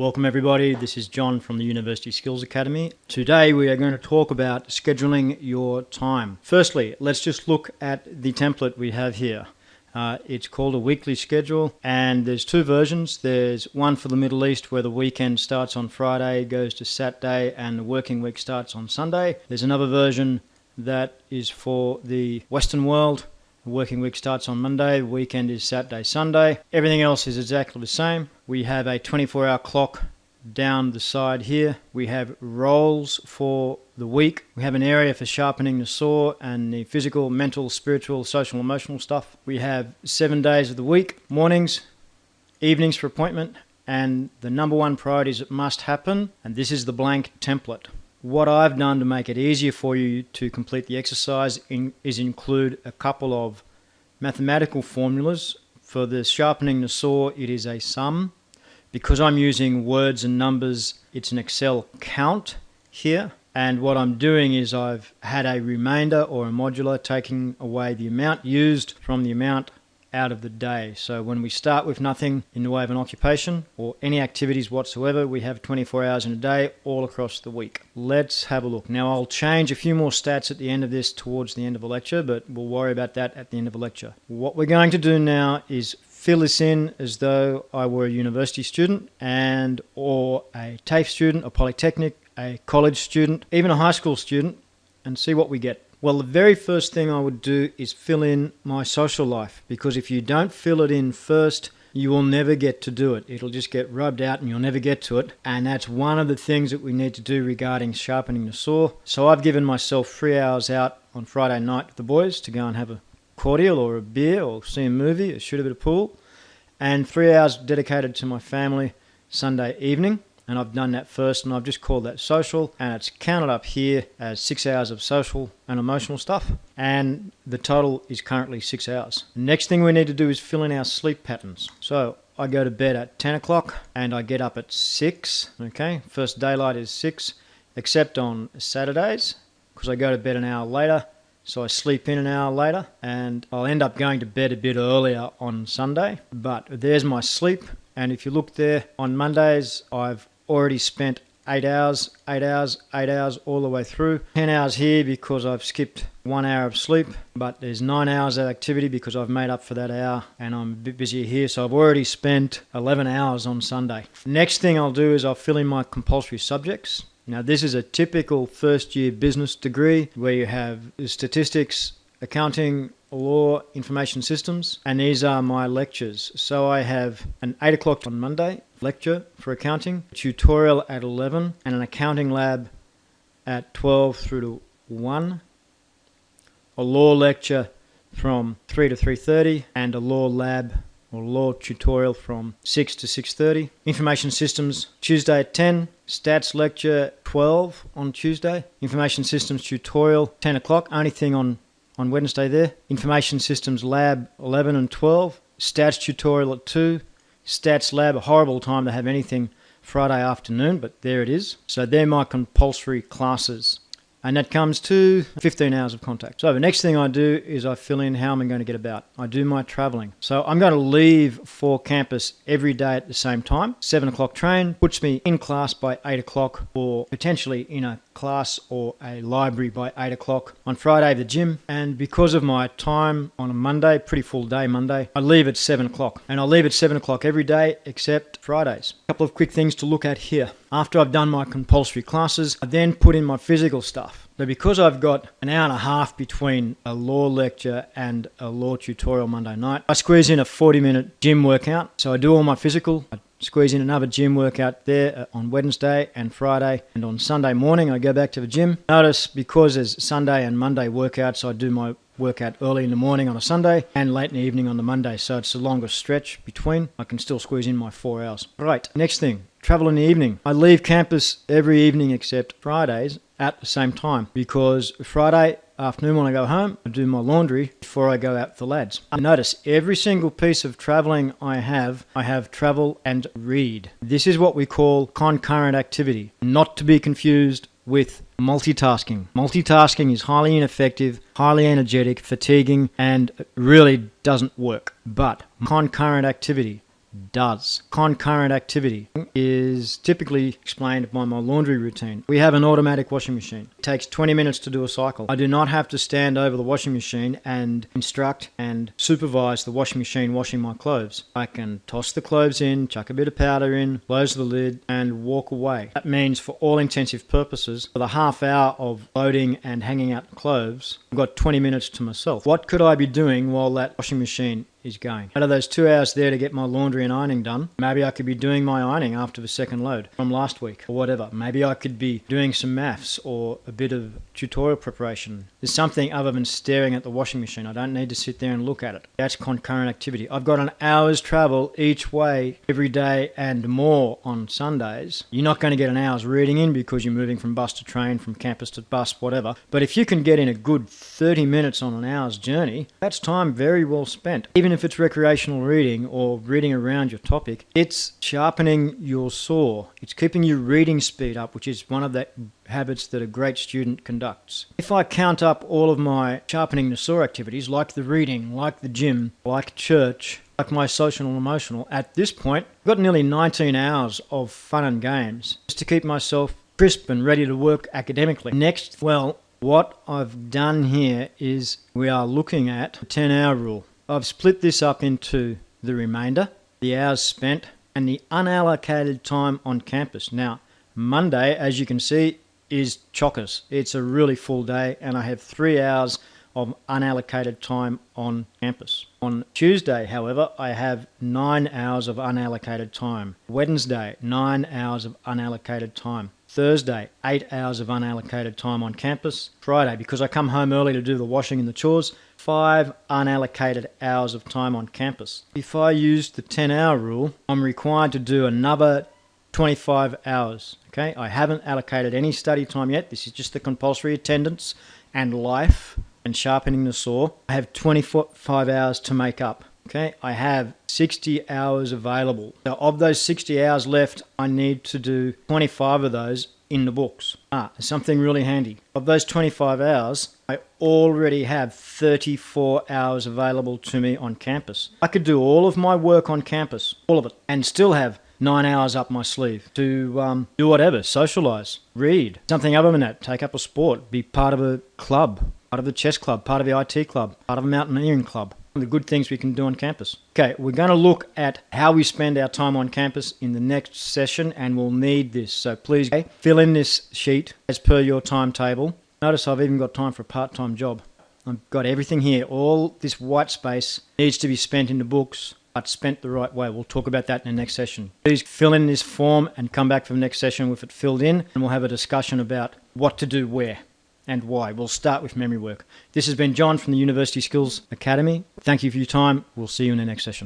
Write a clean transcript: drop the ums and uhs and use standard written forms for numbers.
Welcome everybody, this is John from the University Skills Academy. Today we are going to talk about scheduling your time. Firstly, let's just look at the template we have here. It's called a weekly schedule, and there's two versions. There's one for the Middle East where the weekend starts on Friday, goes to Saturday, and the working week starts on Sunday. There's another version that is for the Western world. The working week starts on Monday, the weekend is Saturday, Sunday. Everything else is exactly the same. We have a 24-hour clock down the side here. We have roles for the week. We have an area for sharpening the saw and the physical, mental, spiritual, social, emotional stuff. We have 7 days of the week, mornings, evenings for appointment, and the number one priorities that must happen, and this is the blank template. What I've done to make it easier for you to complete the exercise is include a couple of mathematical formulas. For the sharpening the saw, it is a sum. Because I'm using words and numbers, it's an Excel count here. And what I'm doing is I've had a remainder or a modular taking away the amount used from the amount out of the day. So when we start with nothing in the way of an occupation or any activities whatsoever, we have 24 hours in a day all across the week. Let's have a look. Now I'll change a few more stats at the end of this towards the end of the lecture, but we'll worry about that at the end of the lecture. What we're going to do now is fill this in as though I were a university student or a TAFE student, a polytechnic, a college student, even a high school student, and see what we get. Well, the very first thing I would do is fill in my social life, because if you don't fill it in first, you will never get to do it. It'll just get rubbed out and you'll never get to it. And that's one of the things that we need to do regarding sharpening the saw. So I've given myself 3 hours out on Friday night with the boys to go and have a cordial or a beer or see a movie or shoot a bit of pool. And 3 hours dedicated to my family Sunday evening. And I've done that first, and I've just called that social, and it's counted up here as 6 hours of social and emotional stuff, and the total is currently 6 hours. The next thing we need to do is fill in our sleep patterns. So I go to bed at 10 o'clock and I get up at 6, okay? First daylight is 6, except on Saturdays, because I go to bed an hour later, so I sleep in an hour later, and I'll end up going to bed a bit earlier on Sunday, but there's my sleep. And if you look there, on Mondays, I've already spent 8 hours all the way through. 10 hours here because I've skipped 1 hour of sleep, but there's 9 hours of activity because I've made up for that hour and I'm a bit busier here, so I've already spent 11 hours on Sunday. Next thing I'll do is I'll fill in my compulsory subjects. Now this is a typical first year business degree where you have statistics, accounting, law, information systems, and these are my lectures. So I have an 8 o'clock on Monday lecture for accounting, a tutorial at 11, and an accounting lab at 12 through to 1, a law lecture from 3 to 3:30, and a law lab or law tutorial from 6 to 6:30. Information systems Tuesday at 10, stats lecture 12 on Tuesday, information systems tutorial 10 o'clock, only thing on Wednesday there. Information Systems Lab 11 and 12. Stats Tutorial at 2. Stats Lab, a horrible time to have anything Friday afternoon, but there it is. So they're my compulsory classes. And that comes to 15 hours of contact. So the next thing I do is I fill in how I'm going to get about. I do my travelling. So I'm going to leave for campus every day at the same time. 7 o'clock train puts me in class by 8 o'clock, or potentially in a class or a library by 8 o'clock. On Friday, the gym. And because of my time on a Monday, pretty full day Monday, I leave at 7 o'clock. And I leave at 7 o'clock every day except Fridays. A couple of quick things to look at here. After I've done my compulsory classes, I then put in my physical stuff. So because I've got an hour and a half between a law lecture and a law tutorial Monday night, I squeeze in a 40-minute gym workout. So I do all my physical. I squeeze in another gym workout there on Wednesday and Friday. And on Sunday morning, I go back to the gym. Notice because there's Sunday and Monday workouts, I do my workout early in the morning on a Sunday and late in the evening on the Monday. So it's a longer stretch between. I can still squeeze in my 4 hours. Right, next thing. Travel in the evening. I leave campus every evening except Fridays at the same time, because Friday afternoon when I go home, I do my laundry before I go out with the lads. Notice every single piece of traveling I have travel and read. This is what we call concurrent activity, not to be confused with multitasking. Multitasking is highly ineffective, highly energetic, fatiguing, and really doesn't work. But concurrent activity, does. Concurrent activity is typically explained by my laundry routine. We have an automatic washing machine. It takes 20 minutes to do a cycle. I do not have to stand over the washing machine and instruct and supervise the washing machine washing my clothes. I can toss the clothes in, chuck a bit of powder in, close the lid, and walk away. That means for all intensive purposes, for the half hour of loading and hanging out the clothes, I've got 20 minutes to myself. What could I be doing while that washing machine is going? Out of those 2 hours there to get my laundry and ironing done, maybe I could be doing my ironing after the second load from last week or whatever. Maybe I could be doing some maths or a bit of tutorial preparation. There's something other than staring at the washing machine. I don't need to sit there and look at it. That's concurrent activity. I've got an hour's travel each way every day and more on Sundays. You're not going to get an hour's reading in because you're moving from bus to train, from campus to bus, whatever. But if you can get in a good 30 minutes on an hour's journey, that's time very well spent. Even if it's recreational reading or reading around your topic, it's sharpening your saw. It's keeping your reading speed up, which is one of the habits that a great student conducts. If I count up all of my sharpening the saw activities, like the reading, like the gym, like church, like my social and emotional, at this point, I've got nearly 19 hours of fun and games just to keep myself crisp and ready to work academically. Next, well, what I've done here is we are looking at the 10-hour rule. I've split this up into the remainder, the hours spent, and the unallocated time on campus. Now, Monday, as you can see, is chockers. It's a really full day, and I have 3 hours of unallocated time on campus. On Tuesday, however, I have 9 hours of unallocated time. Wednesday, 9 hours of unallocated time. Thursday, 8 hours of unallocated time on campus. Friday, because I come home early to do the washing and the chores, 5 unallocated hours of time on campus. If I use the 10-hour rule, I'm required to do another 25 hours. Okay, I haven't allocated any study time yet. This is just the compulsory attendance and life and sharpening the saw. I have 25 hours to make up. Okay, I have 60 hours available. So of those 60 hours left, I need to do 25 of those in the books. Something really handy. Of those 25 hours, I already have 34 hours available to me on campus. I could do all of my work on campus, all of it, and still have 9 hours up my sleeve to do whatever, socialize, read, something other than that, take up a sport, be part of a club, part of the chess club, part of the IT club, part of a mountaineering club. The good things we can do on campus. Okay, we're going to look at how we spend our time on campus in the next session, and we'll need this. So please fill in this sheet as per your timetable. Notice I've even got time for a part-time job. I've got everything here. All this white space needs to be spent in the books, but spent the right way. We'll talk about that in the next session. Please fill in this form and come back for the next session with it filled in, and we'll have a discussion about what to do where and why. We'll start with memory work. This has been John from the University Skills Academy. Thank you for your time. We'll see you in the next session.